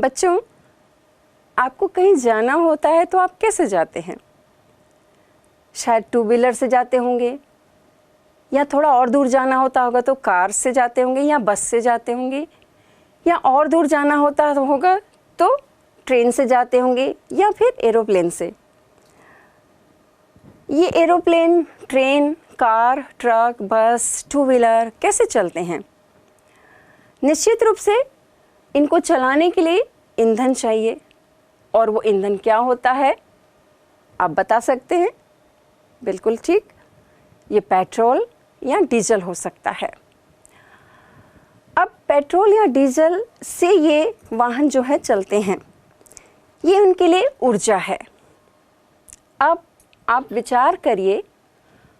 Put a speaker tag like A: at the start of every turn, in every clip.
A: बच्चों, आपको कहीं जाना होता है तो आप कैसे जाते हैं? शायद टू व्हीलर से जाते होंगे, या थोड़ा और दूर जाना होता होगा तो कार से जाते होंगे, या बस से जाते होंगे, या और दूर जाना होता होगा तो ट्रेन से जाते होंगे, या फिर एरोप्लेन से। ये एरोप्लेन, ट्रेन, कार, ट्रक, बस, टू व्हीलर कैसे चलते हैं? निश्चित रूप से इनको चलाने के लिए ईंधन चाहिए, और वो ईंधन क्या होता है आप बता सकते हैं? बिल्कुल ठीक, ये पेट्रोल या डीजल हो सकता है। अब पेट्रोल या डीजल से ये वाहन जो है चलते हैं, ये उनके लिए ऊर्जा है। अब आप विचार करिए,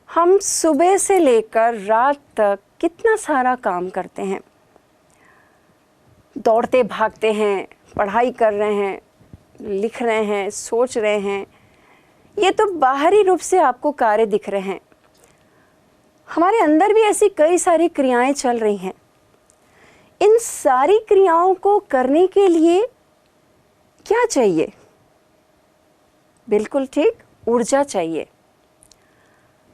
A: हम सुबह से लेकर रात तक कितना सारा काम करते हैं, दौड़ते भागते हैं, पढ़ाई कर रहे हैं, लिख रहे हैं, सोच रहे हैं। ये तो बाहरी रूप से आपको कार्य दिख रहे हैं, हमारे अंदर भी ऐसी कई सारी क्रियाएं चल रही हैं। इन सारी क्रियाओं को करने के लिए क्या चाहिए? बिल्कुल ठीक, ऊर्जा चाहिए।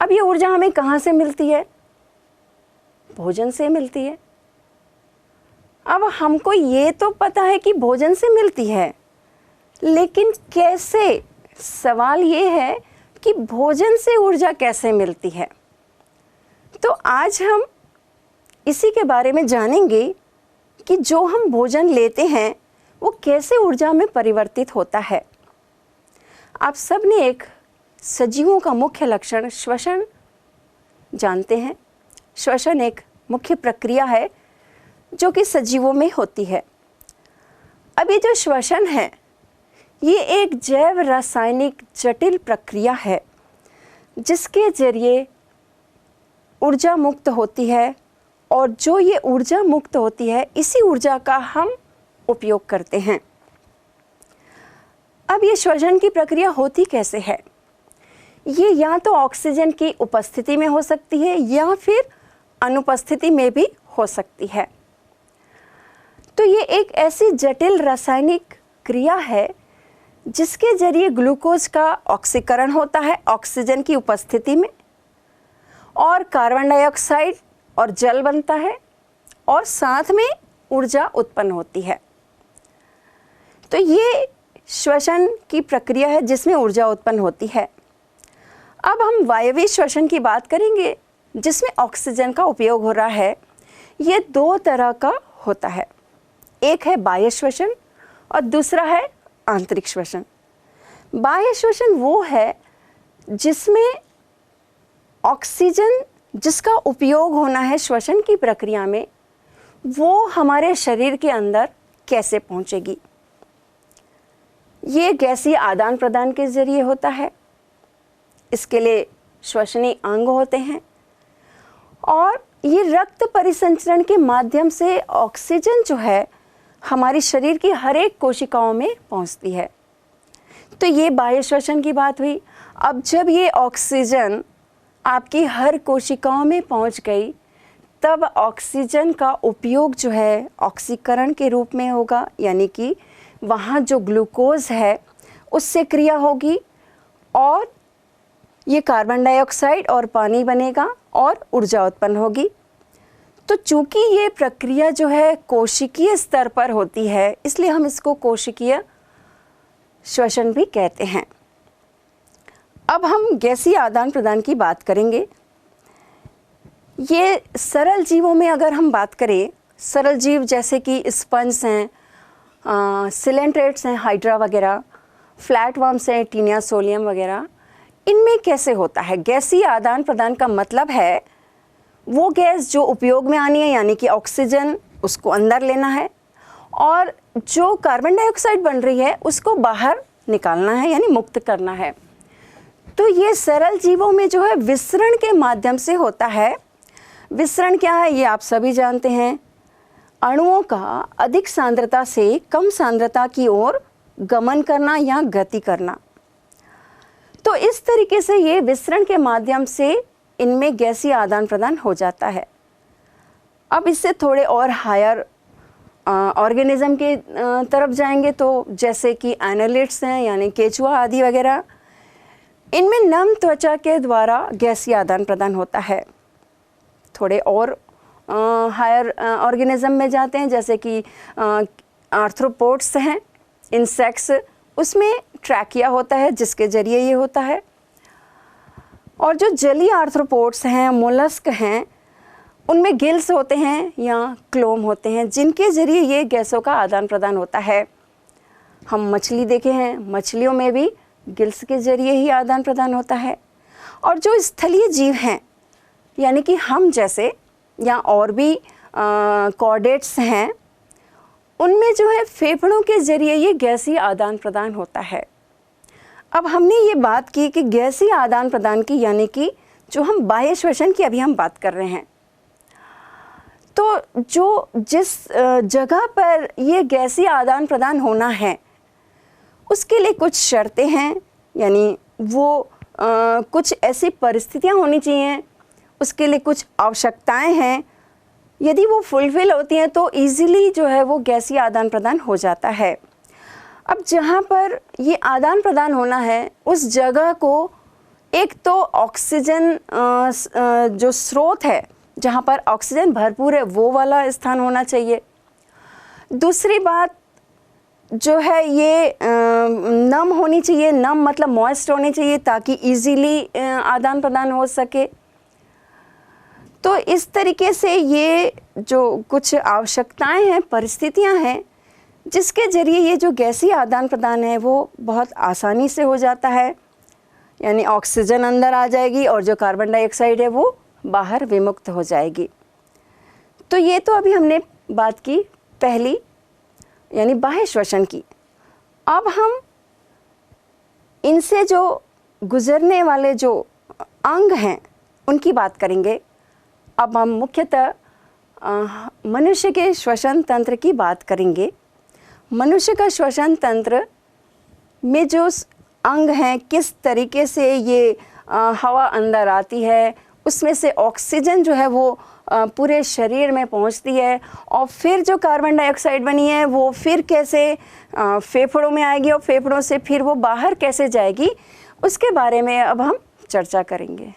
A: अब ये ऊर्जा हमें कहाँ से मिलती है? भोजन से मिलती है। अब हमको ये तो पता है कि भोजन से मिलती है, लेकिन कैसे? सवाल ये है कि भोजन से ऊर्जा कैसे मिलती है। तो आज हम इसी के बारे में जानेंगे कि जो हम भोजन लेते हैं वो कैसे ऊर्जा में परिवर्तित होता है। आप सब ने एक सजीवों का मुख्य लक्षण श्वसन जानते हैं। श्वसन एक मुख्य प्रक्रिया है जो कि सजीवों में होती है। अब ये जो श्वसन है, ये एक जैव रासायनिक जटिल प्रक्रिया है जिसके जरिए ऊर्जा मुक्त होती है, और जो ये ऊर्जा मुक्त होती है, इसी ऊर्जा का हम उपयोग करते हैं। अब ये श्वसन की प्रक्रिया होती कैसे है? ये या तो ऑक्सीजन की उपस्थिति में हो सकती है या फिर अनुपस्थिति में भी हो सकती है। तो ये एक ऐसी जटिल रासायनिक क्रिया है जिसके जरिए ग्लूकोज का ऑक्सीकरण होता है ऑक्सीजन की उपस्थिति में, और कार्बन डाइऑक्साइड और जल बनता है, और साथ में ऊर्जा उत्पन्न होती है। तो ये श्वसन की प्रक्रिया है जिसमें ऊर्जा उत्पन्न होती है। अब हम वायवीय श्वसन की बात करेंगे जिसमें ऑक्सीजन का उपयोग हो रहा है। ये दो तरह का होता है, एक है बाह्य श्वसन और दूसरा है आंतरिक श्वसन। बाह्य श्वसन वो है जिसमें ऑक्सीजन जिसका उपयोग होना है श्वसन की प्रक्रिया में, वो हमारे शरीर के अंदर कैसे पहुंचेगी। ये गैसीय आदान प्रदान के जरिए होता है। इसके लिए श्वसनीय अंग होते हैं, और ये रक्त परिसंचरण के माध्यम से ऑक्सीजन जो है हमारी शरीर की हर एक कोशिकाओं में पहुंचती है। तो ये बाह्य श्वसन की बात हुई। अब जब ये ऑक्सीजन आपकी हर कोशिकाओं में पहुंच गई, तब ऑक्सीजन का उपयोग जो है ऑक्सीकरण के रूप में होगा, यानी कि वहाँ जो ग्लूकोज है उससे क्रिया होगी, और ये कार्बन डाइऑक्साइड और पानी बनेगा और ऊर्जा उत्पन्न होगी। तो चूंकि ये प्रक्रिया जो है कोशिकीय स्तर पर होती है, इसलिए हम इसको कोशिकीय श्वसन भी कहते हैं। अब हम गैसीय आदान प्रदान की बात करेंगे। ये सरल जीवों में अगर हम बात करें, सरल जीव जैसे कि स्पंज हैं, सिलेंट्रेट्स हैं, हाइड्रा वगैरह, फ्लैटवर्म्स हैं, टीनिया सोलियम वगैरह, इनमें कैसे होता है? गैसीय आदान प्रदान का मतलब है वो गैस जो उपयोग में आनी है, यानी कि ऑक्सीजन, उसको अंदर लेना है, और जो कार्बन डाइऑक्साइड बन रही है उसको बाहर निकालना है, यानी मुक्त करना है। तो ये सरल जीवों में जो है विसरण के माध्यम से होता है। विसरण क्या है ये आप सभी जानते हैं, अणुओं का अधिक सांद्रता से कम सांद्रता की ओर गमन करना या गति करना। तो इस तरीके से ये विसरण के माध्यम से इनमें गैसीय आदान प्रदान हो जाता है। अब इससे थोड़े और हायर ऑर्गेनिज्म के तरफ जाएंगे तो जैसे कि एनालिड्स हैं यानी केचुआ आदि वगैरह, इनमें नम त्वचा के द्वारा गैसीय आदान प्रदान होता है। थोड़े और हायर ऑर्गेनिज्म में जाते हैं जैसे कि आर्थ्रोपोड्स हैं, इंसेक्ट्स, उसमें ट्रैकिया होता है जिसके जरिए ये होता है। और जो जलीय आर्थ्रोपोड्स हैं, मोलस्क हैं, उनमें गिल्स होते हैं या क्लोम होते हैं जिनके ज़रिए ये गैसों का आदान प्रदान होता है। हम मछली देखे हैं, मछलियों में भी गिल्स के ज़रिए ही आदान प्रदान होता है। और जो स्थलीय जीव हैं यानी कि हम जैसे या और भी कॉर्डेट्स हैं, उनमें जो है फेफड़ों के ज़रिए ये गैसीय आदान प्रदान होता है। अब हमने ये बात की कि गैसीय आदान प्रदान की यानी कि जो हम बाह्य श्वसन की अभी हम बात कर रहे हैं, तो जो जिस जगह पर ये गैसीय आदान प्रदान होना है उसके लिए कुछ शर्तें हैं, यानी वो कुछ ऐसी परिस्थितियां होनी चाहिए, उसके लिए कुछ आवश्यकताएं हैं। यदि वो फुलफिल होती हैं तो इजीली जो है वो गैसीय आदान प्रदान हो जाता है। अब जहाँ पर ये आदान प्रदान होना है उस जगह को एक तो ऑक्सीजन जो स्रोत है जहाँ पर ऑक्सीजन भरपूर है वो वाला स्थान होना चाहिए। दूसरी बात जो है ये नम होनी चाहिए, नम मतलब मॉइस्ट होनी चाहिए ताकि इजीली आदान प्रदान हो सके। तो इस तरीके से ये जो कुछ आवश्यकताएं हैं, परिस्थितियां हैं, जिसके ज़रिए ये जो गैसीय आदान प्रदान है वो बहुत आसानी से हो जाता है, यानी ऑक्सीजन अंदर आ जाएगी और जो कार्बन डाइऑक्साइड है वो बाहर विमुक्त हो जाएगी। तो ये तो अभी हमने बात की पहली यानी बाह्य श्वसन की। अब हम इनसे जो गुजरने वाले जो अंग हैं उनकी बात करेंगे। अब हम मुख्यतः मनुष्य के श्वसन तंत्र की बात करेंगे। मनुष्य का श्वसन तंत्र में जो अंग हैं, किस तरीके से ये हवा अंदर आती है, उसमें से ऑक्सीजन जो है वो पूरे शरीर में पहुंचती है और फिर जो कार्बन डाइऑक्साइड बनी है वो फिर कैसे फेफड़ों में आएगी और फेफड़ों से फिर वो बाहर कैसे जाएगी, उसके बारे में अब हम चर्चा करेंगे।